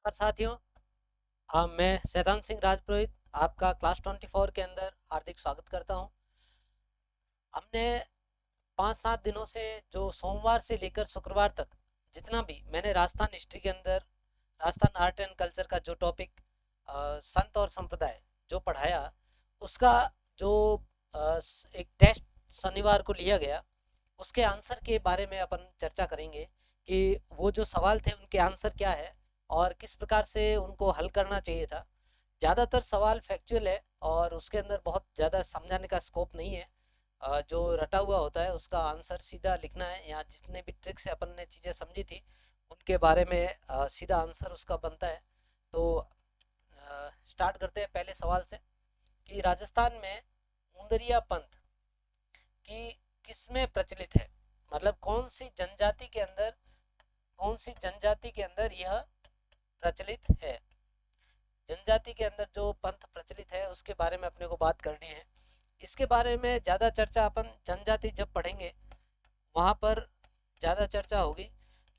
नमस्कार साथियों। मैं शैतान सिंह राजपुरोहित आपका क्लास 24 के अंदर हार्दिक स्वागत करता हूं। हमने 5-7 दिनों से जो सोमवार से लेकर शुक्रवार तक जितना भी मैंने राजस्थान हिस्ट्री के अंदर राजस्थान आर्ट एंड कल्चर का जो टॉपिक संत और संप्रदाय जो पढ़ाया उसका जो एक टेस्ट शनिवार को लिया गया उसके आंसर के बारे में अपन चर्चा करेंगे कि वो जो सवाल थे उनके आंसर क्या है और किस प्रकार से उनको हल करना चाहिए था। ज़्यादातर सवाल फैक्चुअल है और उसके अंदर बहुत ज़्यादा समझाने का स्कोप नहीं है। जो रटा हुआ होता है उसका आंसर सीधा लिखना है। यहाँ जितने भी ट्रिक से अपन ने चीज़ें समझी थी उनके बारे में सीधा आंसर उसका बनता है। तो स्टार्ट करते हैं पहले सवाल से कि राजस्थान में मुंदरिया पंथ की किसमें प्रचलित है, मतलब कौन सी जनजाति के अंदर यह प्रचलित है। जनजाति के अंदर जो पंथ प्रचलित है उसके बारे में अपने को बात करनी है। इसके बारे में ज़्यादा चर्चा अपन जनजाति जब पढ़ेंगे वहाँ पर ज़्यादा चर्चा होगी,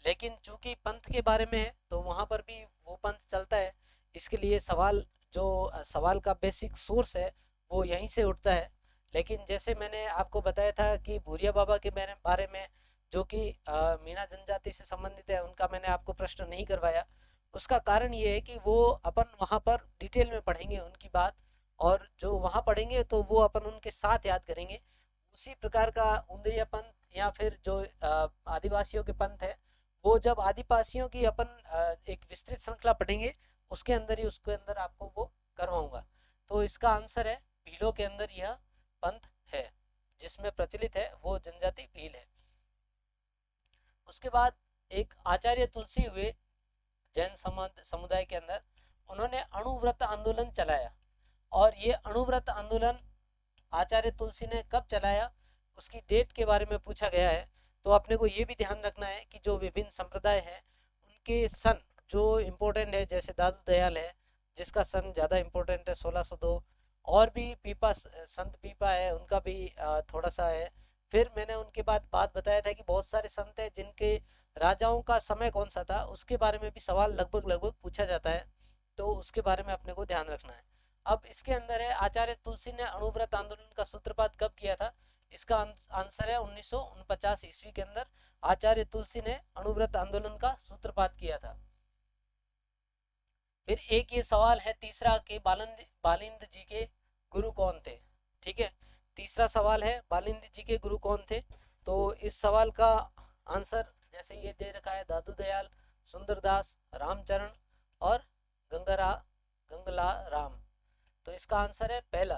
लेकिन चूंकि पंथ के बारे में है तो वहाँ पर भी वो पंथ चलता है। इसके लिए सवाल का बेसिक सोर्स है वो यहीं से उठता है। लेकिन जैसे मैंने आपको बताया था कि भूरिया बाबा के बारे में जो कि मीणा जनजाति से संबंधित है उनका मैंने आपको प्रश्न नहीं करवाया। उसका कारण ये है कि वो अपन वहाँ पर डिटेल में पढ़ेंगे उनकी बात, और जो वहाँ पढ़ेंगे तो वो अपन उनके साथ याद करेंगे। उसी प्रकार का उंदरिया पंथ या फिर जो आदिवासियों के पंथ है वो जब आदिवासियों की अपन एक विस्तृत श्रृंखला पढ़ेंगे उसके अंदर ही उसके अंदर आपको वो करवाऊंगा। तो इसका आंसर है भीलों के अंदर यह पंथ है, जिसमें प्रचलित है वो जनजाति भील है। उसके बाद एक आचार्य तुलसी हुए जैन समुदाय के अंदर, उन्होंने अणुव्रत आंदोलन चलाया। और ये अणुव्रत आंदोलन आचार्य तुलसी ने कब चलाया उसकी डेट के बारे में पूछा गया है। तो अपने को ये भी ध्यान रखना है कि जो विभिन्न संप्रदाय हैं उनके सन जो इम्पोर्टेंट है, जैसे दादू दयाल है जिसका सन ज़्यादा इम्पोर्टेंट है 1602। और भी पीपा संत पीपा है उनका भी थोड़ा सा है। फिर मैंने उनके बाद बात बताया था कि बहुत सारे संत हैं जिनके राजाओं का समय कौन सा था उसके बारे में भी सवाल लगभग लगभग पूछा जाता है। तो उसके बारे में अपने को ध्यान रखना है। अब इसके अंदर है आचार्य तुलसी ने अणुव्रत आंदोलन का सूत्रपात कब किया था। इसका आंसर है 1949 ईस्वी के अंदर आचार्य तुलसी ने अणुव्रत आंदोलन का सूत्रपात किया था। फिर एक ये सवाल है तीसरा कि बालिंद जी के गुरु कौन थे। ठीक है, तीसरा सवाल है बालिंद जी के गुरु कौन थे। तो इस सवाल का आंसर जैसे ये दे रखा है दादू दयाल, सुंदरदास, रामचरण और गंगरा गंगला राम। तो इसका आंसर है पहला,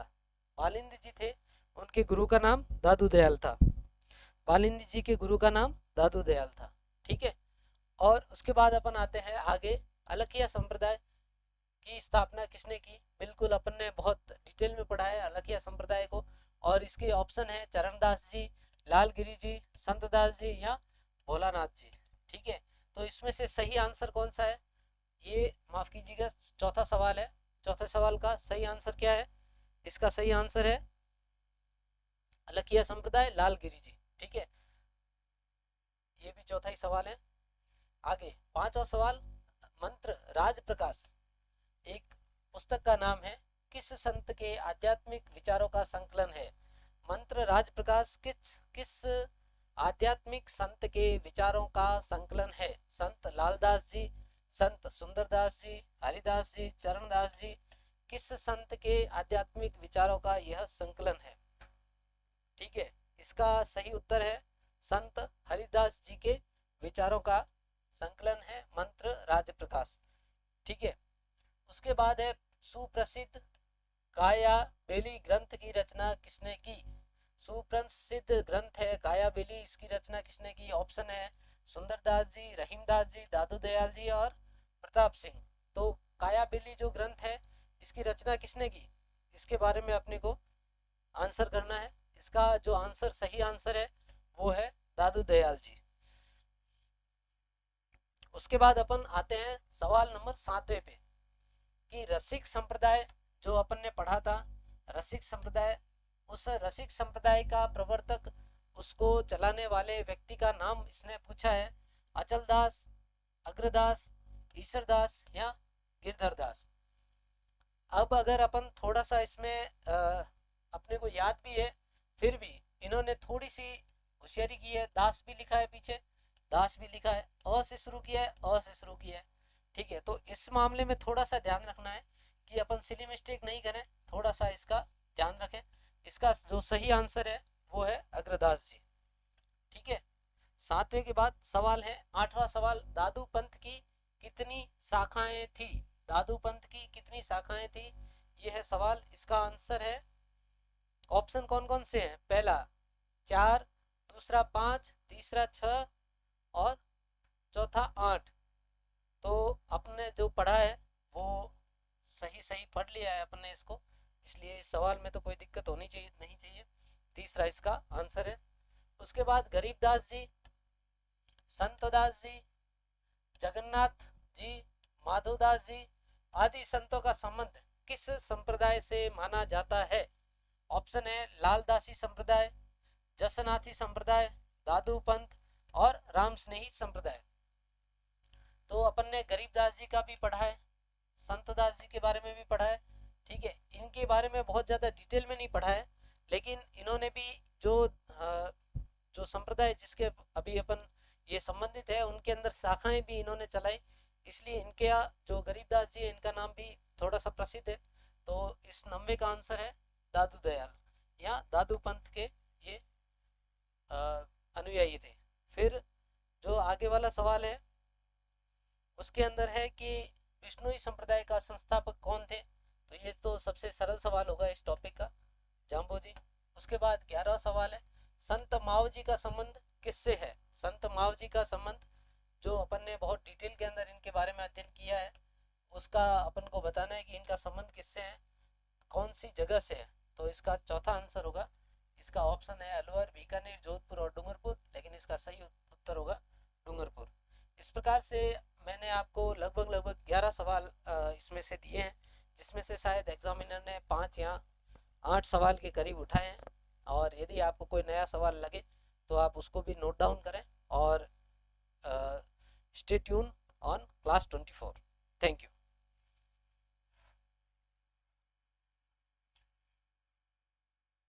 बालिंद जी थे, उनके गुरु का नाम दादू दयाल था। बालिंद जी के गुरु का नाम दादू दयाल था। ठीक है। और उसके बाद अपन आते हैं आगे, अलखिया संप्रदाय की स्थापना किसने की। बिल्कुल अपन ने बहुत डिटेल में पढ़ा है अलखिया संप्रदाय को। और इसके ऑप्शन है चरणदास जी, लालगिरी जी, संतदास जी या भोलानाथ जी। ठीक है। तो इसमें से सही आंसर कौन सा है, ये माफ कीजिएगा चौथा सवाल है। चौथे सवाल का सही आंसर क्या है। इसका सही आंसर है अलखिया संप्रदाय, लालगिरी जी। ठीक है, ये भी चौथा ही सवाल है। आगे पांचवा सवाल, मंत्र राज प्रकाश एक पुस्तक का नाम है, किस संत के आध्यात्मिक विचारों का संकलन है। मंत्र राज प्रकाश किस आध्यात्मिक संत के विचारों का संकलन है। संत लालदास जी, संत सुंदरदास जी, हरिदास जी, चरणदास जी, किस संत के आध्यात्मिक विचारों का यह संकलन है। ठीक है, इसका सही उत्तर है संत हरिदास जी के विचारों का संकलन है मंत्र राज प्रकाश। ठीक है। उसके बाद है सुप्रसिद्ध काया बेली ग्रंथ की रचना किसने की। सुप्रसिद्ध ग्रंथ है काया बेली, इसकी रचना किसने की। ऑप्शन है सुंदरदास जी, रहीमदास जी, दादू दयाल जी और प्रताप सिंह। तो काया बेली जो ग्रंथ है इसकी रचना किसने की, इसके बारे में अपने को आंसर करना है। इसका जो आंसर सही आंसर है वो है दादू दयाल जी। उसके बाद अपन आते हैं सवाल नंबर 7वें पे कि रसिक संप्रदाय जो अपन ने पढ़ा था, रसिक संप्रदाय, उस रसिक संप्रदाय का प्रवर्तक, उसको चलाने वाले व्यक्ति का नाम इसने पूछा है। अचल दास, अग्रदास, ईश्वरदास या गिरधर दास। अब अगर अपन थोड़ा सा इसमें अपने को याद भी है, फिर भी इन्होंने थोड़ी सी होशियारी की है। दास भी लिखा है पीछे, दास भी लिखा है, अ से शुरू किया है, अ से शुरू किया है। ठीक है, तो इस मामले में थोड़ा सा ध्यान रखना है कि अपन सिली मिस्टेक नहीं करें, थोड़ा सा इसका ध्यान रखें। इसका जो सही आंसर है वो है अग्रदास जी। ठीक है, 7वें के बाद सवाल है 8वां सवाल, दादू पंथ की कितनी शाखाएं थी? दादू पंथ की कितनी शाखाएं थी, ये है सवाल। इसका आंसर है, ऑप्शन कौन कौन से हैं? पहला 4, दूसरा 5, तीसरा 6 और चौथा 8। तो अपने जो पढ़ा है वो सही सही पढ़ लिया है अपने इसको, इसलिए इस सवाल में तो कोई दिक्कत होनी चाहिए नहीं चाहिए। तीसरा इसका आंसर है। उसके बाद गरीबदास जी, संतदास जी, जगन्नाथ जी, माधवदास जी आदि संतों का संबंध किस संप्रदाय से माना जाता है? ऑप्शन है लालदासी संप्रदाय, जसनाथी संप्रदाय, दादू पंथ और राम स्नेही संप्रदाय। तो अपन ने गरीबदास जी का भी पढ़ा है, संतदास जी के बारे में भी पढ़ा है। ठीक है, इनके बारे में बहुत ज़्यादा डिटेल में नहीं पढ़ा है, लेकिन इन्होंने भी जो संप्रदाय जिसके अभी अपन ये संबंधित है उनके अंदर शाखाएं भी इन्होंने चलाई, इसलिए इनके जो गरीबदास जी है इनका नाम भी थोड़ा सा प्रसिद्ध है। तो इस 90 का आंसर है दादू दयाल या दादू पंथ के ये अनुयायी थे। फिर जो आगे वाला सवाल है उसके अंदर है कि विष्णुई संप्रदाय का संस्थापक कौन थे? तो ये तो सबसे सरल सवाल होगा इस टॉपिक का, जाम्बो जी। उसके बाद 11वां सवाल है, संत माव जी का संबंध किससे है? संत माव जी का संबंध, जो अपन ने बहुत डिटेल के अंदर इनके बारे में अध्ययन किया है, उसका अपन को बताना है कि इनका संबंध किससे है, कौन सी जगह से है। तो इसका चौथा आंसर होगा, इसका ऑप्शन है अलवर, बीकानेर, जोधपुर और डूंगरपुर, लेकिन इसका सही उत्तर होगा डूंगरपुर। इस प्रकार से मैंने आपको लगभग 11 सवाल इसमें से दिए हैं, जिसमें से शायद एग्जामिनर ने 5 या 8 सवाल के करीब उठाए हैं। और यदि आपको कोई नया सवाल लगे तो आप उसको भी नोट डाउन करें और stay tune on class 24। Thank you.